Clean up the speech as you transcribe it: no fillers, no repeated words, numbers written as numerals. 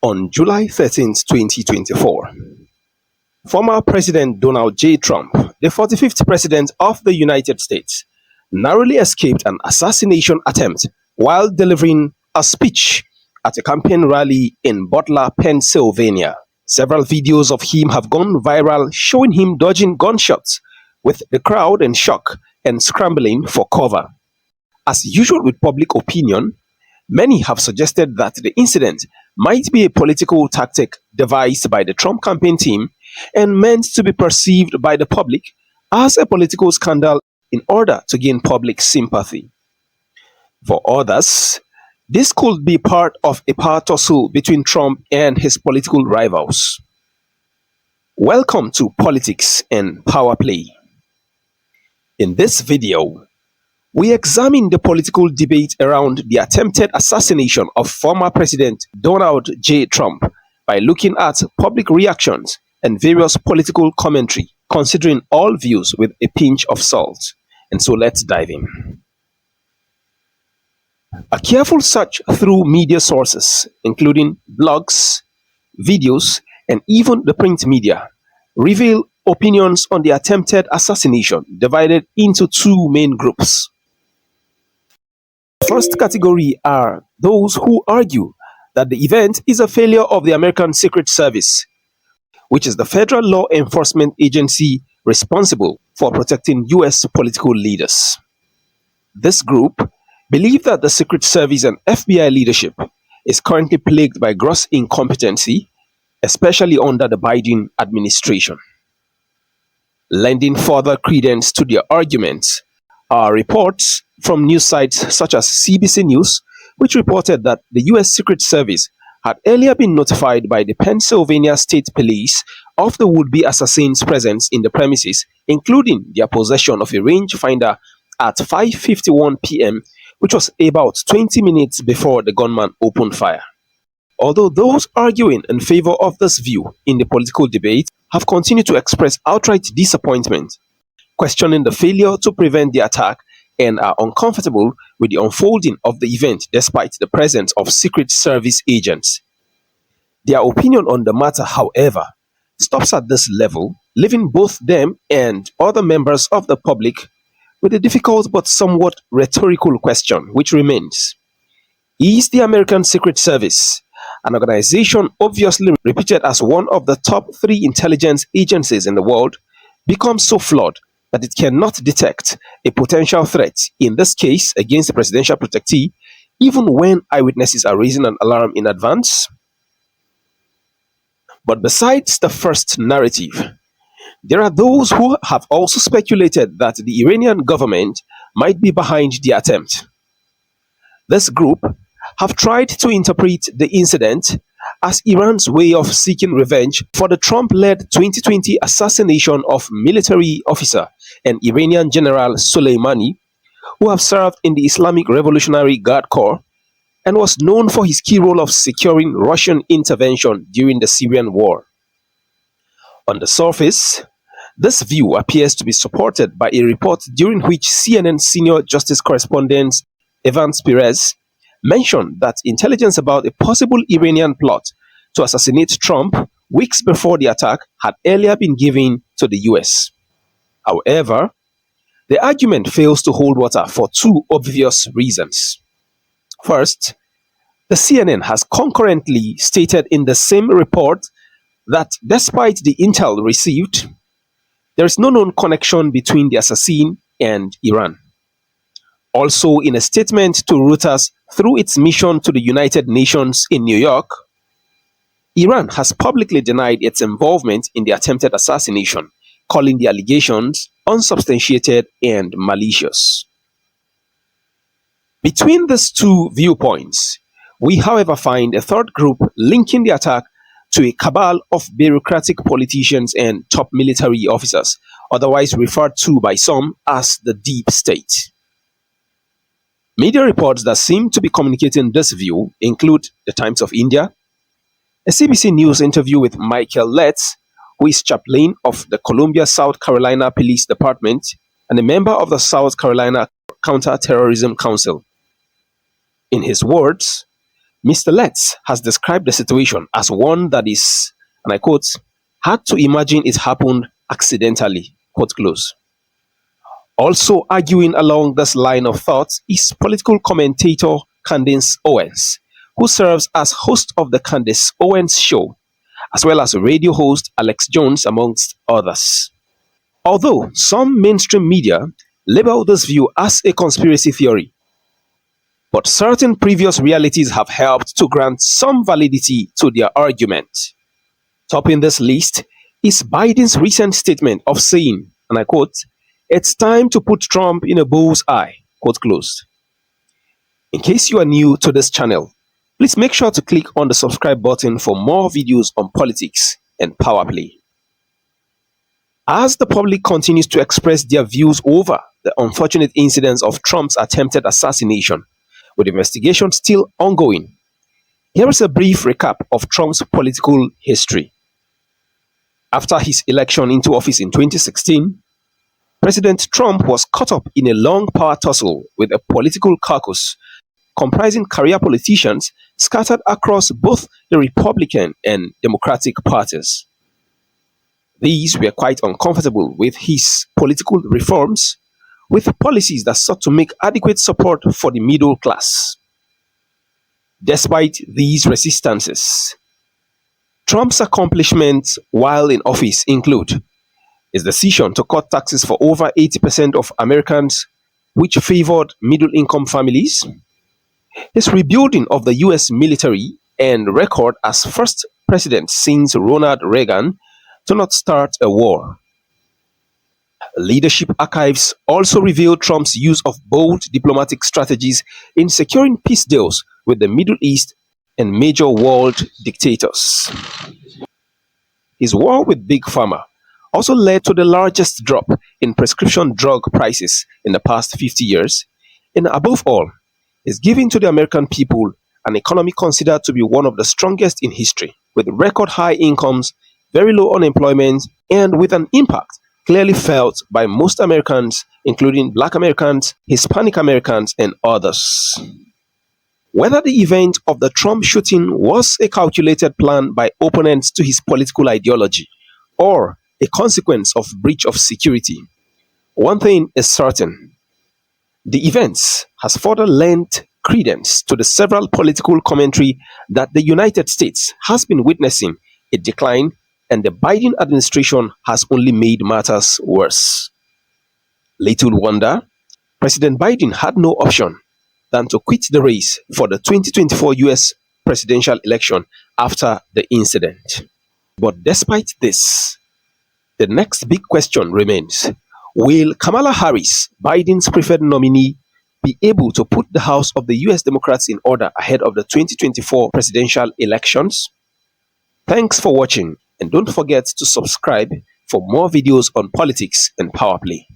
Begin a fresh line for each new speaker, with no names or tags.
On July 13, 2024, former President Donald J. Trump, the 45th President of the United States, narrowly escaped an assassination attempt while delivering a speech at a campaign rally in Butler, Pennsylvania. Several videos of him have gone viral showing him dodging gunshots, with the crowd in shock and scrambling for cover. As usual with public opinion, many have suggested that the incident might be a political tactic devised by the Trump campaign team and meant to be perceived by the public as a political scandal in order to gain public sympathy. For others, this could be part of a power tussle between Trump and his political rivals. Welcome to Politics and Power Play. In this video, we examine the political debate around the attempted assassination of former President Donald J. Trump by looking at public reactions and various political commentary, considering all views with a pinch of salt. And so let's dive in. A careful search through media sources, including blogs, videos, and even the print media, reveal opinions on the attempted assassination divided into two main groups. First category are those who argue that the event is a failure of the American Secret Service, which is the federal law enforcement agency responsible for protecting U.S. political leaders. This group believe that the Secret Service and FBI leadership is currently plagued by gross incompetency, especially under the Biden administration. Lending further credence to their arguments are reports from news sites such as CBC News, which reported that the U.S. Secret Service had earlier been notified by the Pennsylvania State Police of the would-be assassins' presence in the premises, including their possession of a rangefinder at 5:51 p.m., which was about 20 minutes before the gunman opened fire. Although those arguing in favor of this view in the political debate have continued to express outright disappointment, questioning the failure to prevent the attack, and are uncomfortable with the unfolding of the event despite the presence of Secret Service agents. Their opinion on the matter, however, stops at this level, leaving both them and other members of the public with a difficult but somewhat rhetorical question, which remains: is the American Secret Service, an organization obviously reputed as one of the top 3 intelligence agencies in the world, become so flawed that it cannot detect a potential threat, in this case against the presidential protectee, even when eyewitnesses are raising an alarm in advance? But besides the first narrative, there are those who have also speculated that the Iranian government might be behind the attempt. This group have tried to interpret the incident as Iran's way of seeking revenge for the Trump-led 2020 assassination of military officer and Iranian General Soleimani, who have served in the Islamic Revolutionary Guard Corps and was known for his key role of securing Russian intervention during the Syrian war. On the surface, this view appears to be supported by a report during which CNN senior justice correspondent Evans Perez mentioned that intelligence about a possible Iranian plot to assassinate Trump weeks before the attack had earlier been given to the US. However, the argument fails to hold water for two obvious reasons. First, the CNN has concurrently stated in the same report that despite the intel received, there is no known connection between the assassin and Iran. Also, in a statement to Reuters through its mission to the United Nations in New York, Iran has publicly denied its involvement in the attempted assassination, calling the allegations unsubstantiated and malicious. Between these two viewpoints, we however find a third group linking the attack to a cabal of bureaucratic politicians and top military officers, otherwise referred to by some as the deep state. Media reports that seem to be communicating this view include the Times of India, a CBC News interview with Michael Letts, who is chaplain of the Columbia, South Carolina Police Department and a member of the South Carolina Counter-Terrorism Council. In his words, Mr. Letts has described the situation as one that is, and I quote, hard to imagine it happened accidentally, quote close. Also arguing along this line of thought is political commentator Candace Owens, who serves as host of the Candace Owens Show, as well as radio host Alex Jones, amongst others. Although some mainstream media label this view as a conspiracy theory, but certain previous realities have helped to grant some validity to their argument. Topping this list is Biden's recent statement of saying, and I quote, "It's time to put Trump in a bull's eye," quote closed. In case you are new to this channel, please make sure to click on the subscribe button for more videos on politics and power play. As the public continues to express their views over the unfortunate incidents of Trump's attempted assassination, with investigations still ongoing, here is a brief recap of Trump's political history. After his election into office in 2016, President Trump was caught up in a long power tussle with a political caucus comprising career politicians scattered across both the Republican and Democratic parties. These were quite uncomfortable with his political reforms, with policies that sought to make adequate support for the middle class. Despite these resistances, Trump's accomplishments while in office include his decision to cut taxes for over 80% of Americans, which favored middle-income families, his rebuilding of the US military and record as first president since Ronald Reagan to not start a war. Leadership archives also reveal Trump's use of bold diplomatic strategies in securing peace deals with the Middle East and major world dictators. His war with Big Pharma also led to the largest drop in prescription drug prices in the past 50 years, and above all, is giving to the American people an economy considered to be one of the strongest in history, with record high incomes, very low unemployment, and with an impact clearly felt by most Americans, including Black Americans, Hispanic Americans, and others. Whether the event of the Trump shooting was a calculated plan by opponents to his political ideology or a consequence of breach of security, one thing is certain: the events has further lent credence to the several political commentary that the United States has been witnessing a decline, and the Biden administration has only made matters worse. Little wonder, President Biden had no option than to quit the race for the 2024 US presidential election after the incident. But despite this, the next big question remains: will Kamala Harris, Biden's preferred nominee, be able to put the House of the US Democrats in order ahead of the 2024 presidential elections? Thanks for watching, and don't forget to subscribe for more videos on politics and power play.